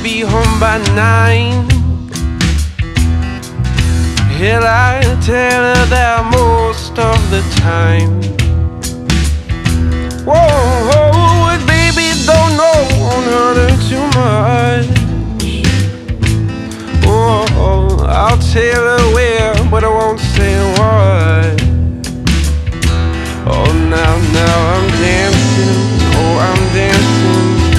be home by 9. Hell, I tell her that most of the time. Whoa, baby, don't know her too much. Oh, I'll tell her where, but I won't say what. Oh, now I'm dancing. Oh, I'm dancing.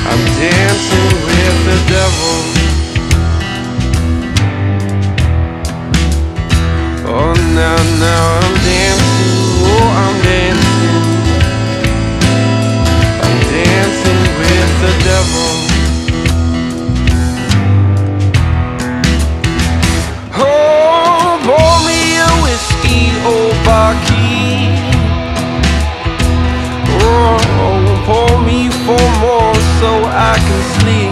I'm dancing with the devil. Oh, now I'm dancing. Oh, I'm dancing. I'm dancing with the devil. Oh, pour me a whiskey, old barkeep. Oh, pour me 4 more so I can sleep.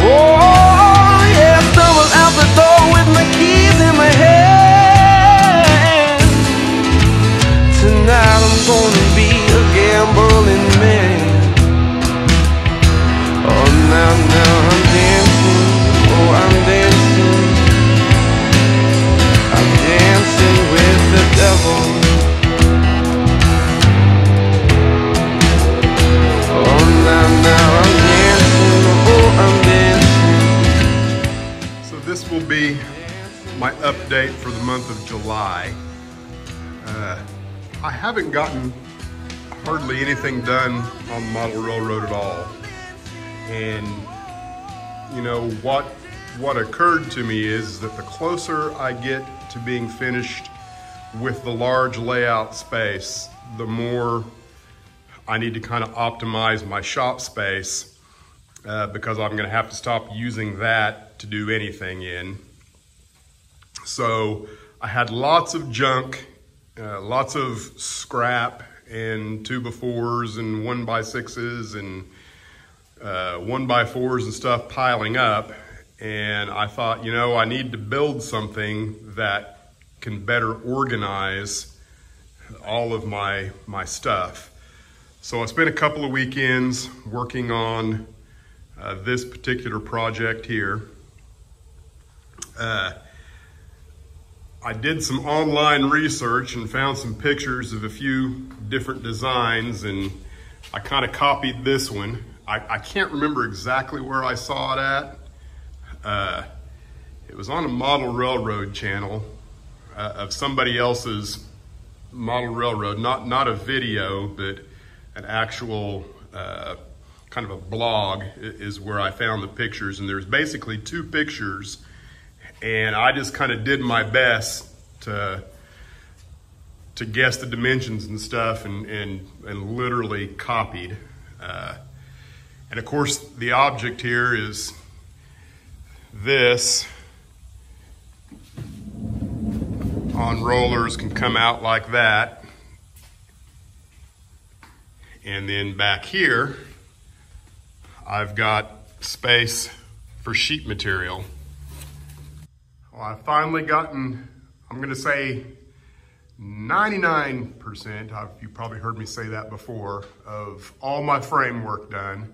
Oh, yeah, stumble out the door with my keys in my hand. Tonight I'm gonna be a gambling man. Oh, now I'm dancing. Oh, I'm dancing. I'm dancing with the devil. Oh, now I'm dancing. Oh, I'm dancing. So this will be my update for the month of July. I haven't gotten hardly anything done on the model railroad at all. And you know, what occurred to me is that the closer I get to being finished with the large layout space, the more I need to kind of optimize my shop space because I'm gonna have to stop using that to do anything in. So I had lots of junk, lots of scrap and 2x4s and 1x6s and 1x4s and stuff piling up. And I thought, you know, I need to build something that can better organize all of my stuff. So I spent a couple of weekends working on this particular project here. I did some online research and found some pictures of a few different designs, and I kind of copied this one. I can't remember exactly where I saw it at. It was on a model railroad channel of somebody else's model railroad, not a video, but an actual kind of a blog is where I found the pictures. And there's basically 2 pictures, and I just kind of did my best to guess the dimensions and stuff, and literally copied. And of course, the object here is this on rollers, can come out like that. And then back here, I've got space for sheet material. Well, I've finally gotten, I'm gonna say 99%, you've probably heard me say that before, of all my framework done.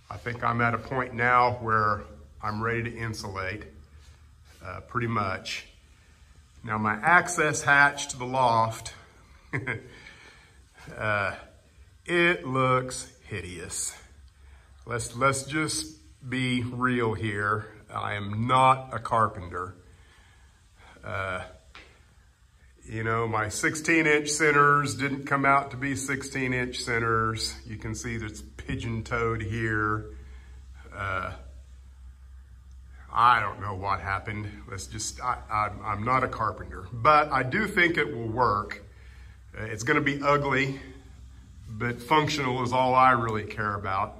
I think I'm at a point now where I'm ready to insulate, pretty much. Now my access hatch to the loft, it looks hideous. Let's just be real here. I am not a carpenter. You know, my 16-inch centers didn't come out to be 16-inch centers. You can see that's pigeon-toed here. I don't know what happened. I'm not a carpenter, but I do think it will work. It's gonna be ugly, but functional is all I really care about.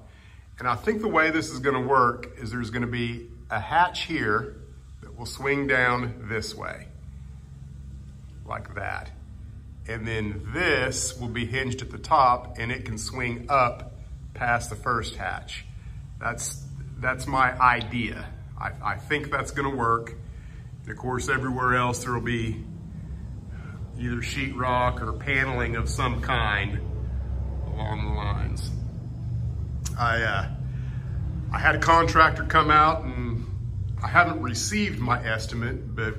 And I think the way this is gonna work is there's gonna be a hatch here that will swing down this way, like that. And then this will be hinged at the top, and it can swing up past the first hatch. That's my idea. I think that's gonna work. And of course, everywhere else there will be either sheetrock or paneling of some kind along the lines. I had a contractor come out, and I haven't received my estimate, but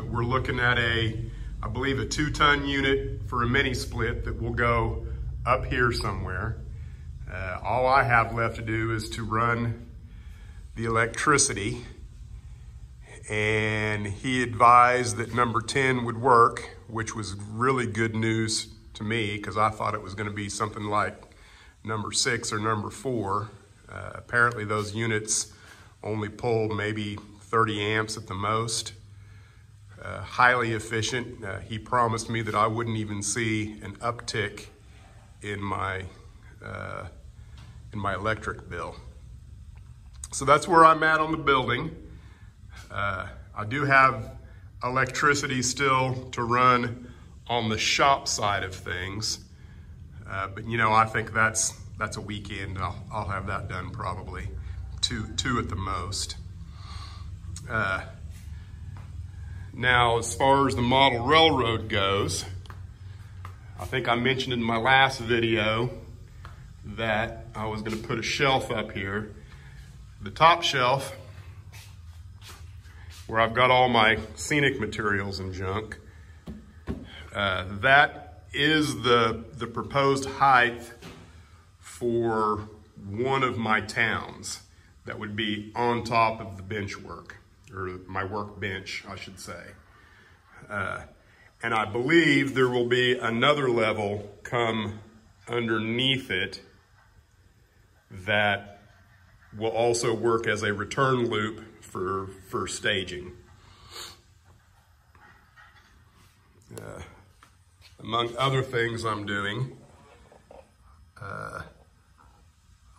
we're looking at I believe a 2-ton unit for a mini split that will go up here somewhere. All I have left to do is to run the electricity, and he advised that number 10 would work, which was really good news to me because I thought it was going to be something like number 6 or number 4. Apparently those units only pull maybe 30 amps at the most. Highly efficient. He promised me that I wouldn't even see an uptick in my electric bill. So that's where I'm at on the building. I do have electricity still to run on the shop side of things, but you know, I think that's a weekend. I'll have that done probably two at the most. Now, as far as the model railroad goes, I think I mentioned in my last video that I was going to put a shelf up here. The top shelf, where I've got all my scenic materials and junk, that is the proposed height for one of my towns that would be on top of the bench work, or my workbench, I should say. And I believe there will be another level come underneath it that will also work as a return loop for staging. Among other things I'm doing,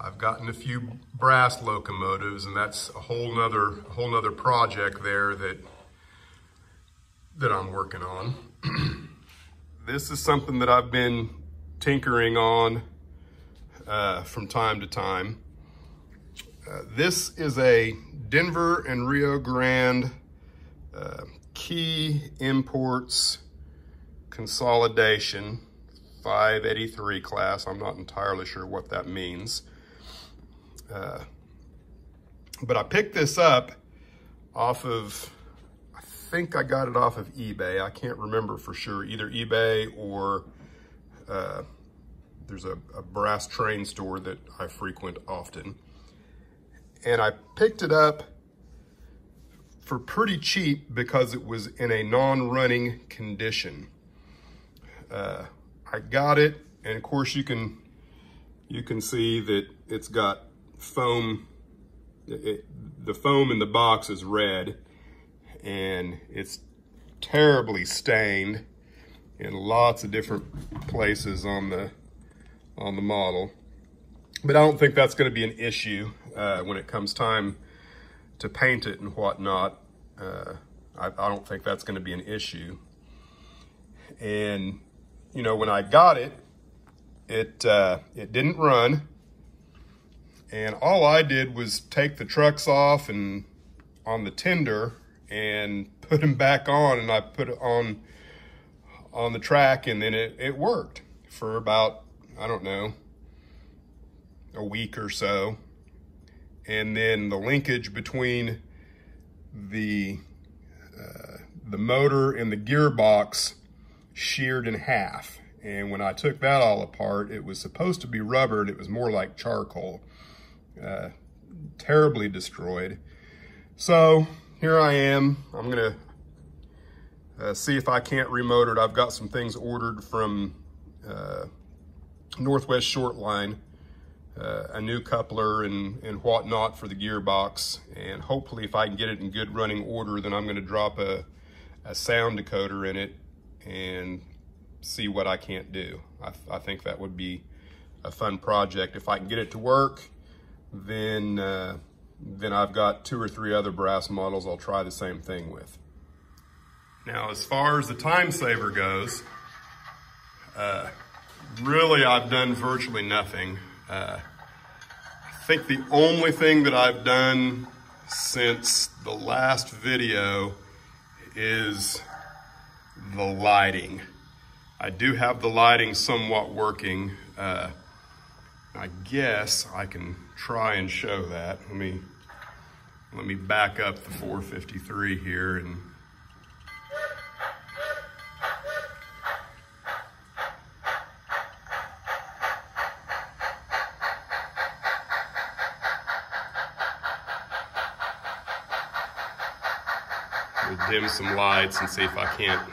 I've gotten a few brass locomotives, and that's a whole nother project there that I'm working on. This is something that I've been tinkering on from time to time. This is a Denver and Rio Grande key imports consolidation 583 class. I'm not entirely sure what that means. But I picked this up off of, I think I got it off of eBay. I can't remember for sure, either eBay or there's a brass train store that I frequent often. And I picked it up for pretty cheap because it was in a non-running condition. I got it, and of course you can see that it's got foam. The foam in the box is red, and it's terribly stained in lots of different places on the model. But I don't think that's going to be an issue when it comes time to paint it and whatnot. I don't think that's going to be an issue. And you know, when I got it, it didn't run. And all I did was take the trucks off and on the tender and put them back on, and I put it on the track, and then it worked for about, I don't know, a week or so. And then the linkage between the motor and the gearbox sheared in half. And when I took that all apart, it was supposed to be rubber, and it was more like charcoal. Terribly destroyed. So here I am. I'm gonna see if I can't remotor it. I've got some things ordered from Northwest Short Line, a new coupler and whatnot for the gearbox. And hopefully if I can get it in good running order, then I'm gonna drop a sound decoder in it and see what I can't do. I think that would be a fun project. If I can get it to work, then I've got 2 or 3 other brass models I'll try the same thing with. Now, as far as the time saver goes, really I've done virtually nothing. I think the only thing that I've done since the last video is the lighting. I do have the lighting somewhat working. I guess I can try and show that. Let me back up the 453 here and we'll dim some lights and see if I can't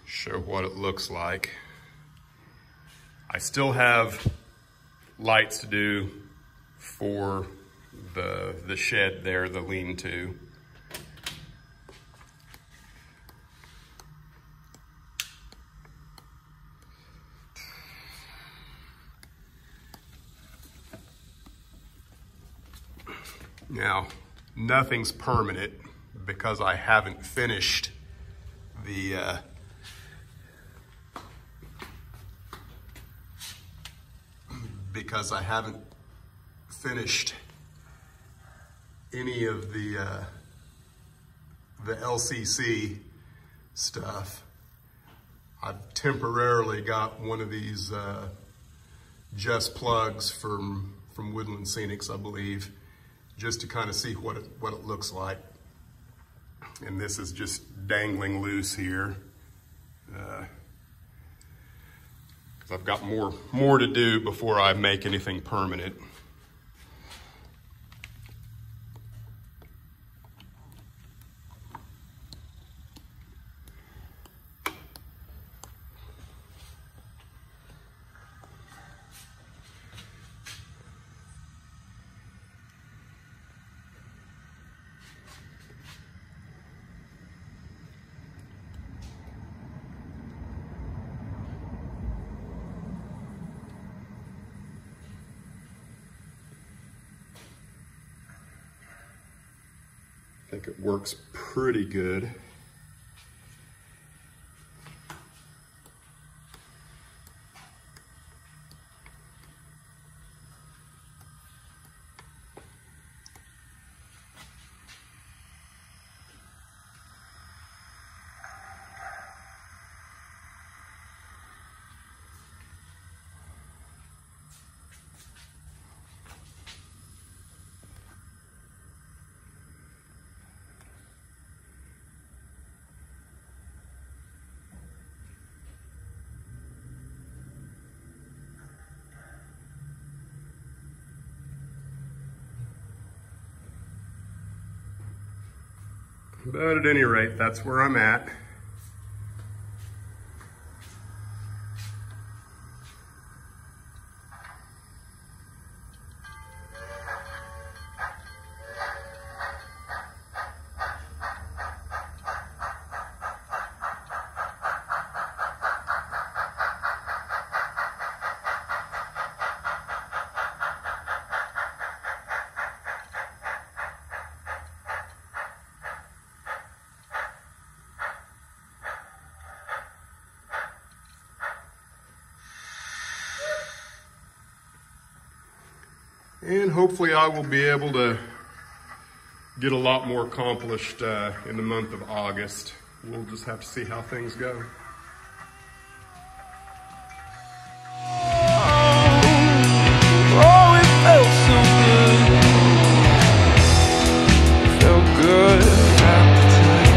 show what it looks like. I still have lights to do for the shed there, the lean-to. Now, nothing's permanent because I haven't finished the any of the LCC stuff. I've temporarily got one of these just plugs from Woodland Scenics, I believe, just to kind of see what it looks like. And this is just dangling loose here. Because I've got more to do before I make anything permanent. I think it works pretty good. But at any rate, that's where I'm at. And hopefully I will be able to get a lot more accomplished in the month of August. We'll just have to see how things go. Oh, it felt so good. It felt good at the time.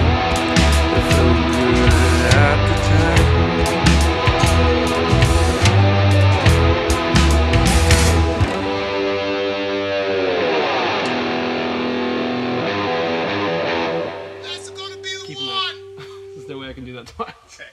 It felt good at the time. That's gonna be the one! There's no way I can do that twice. Okay.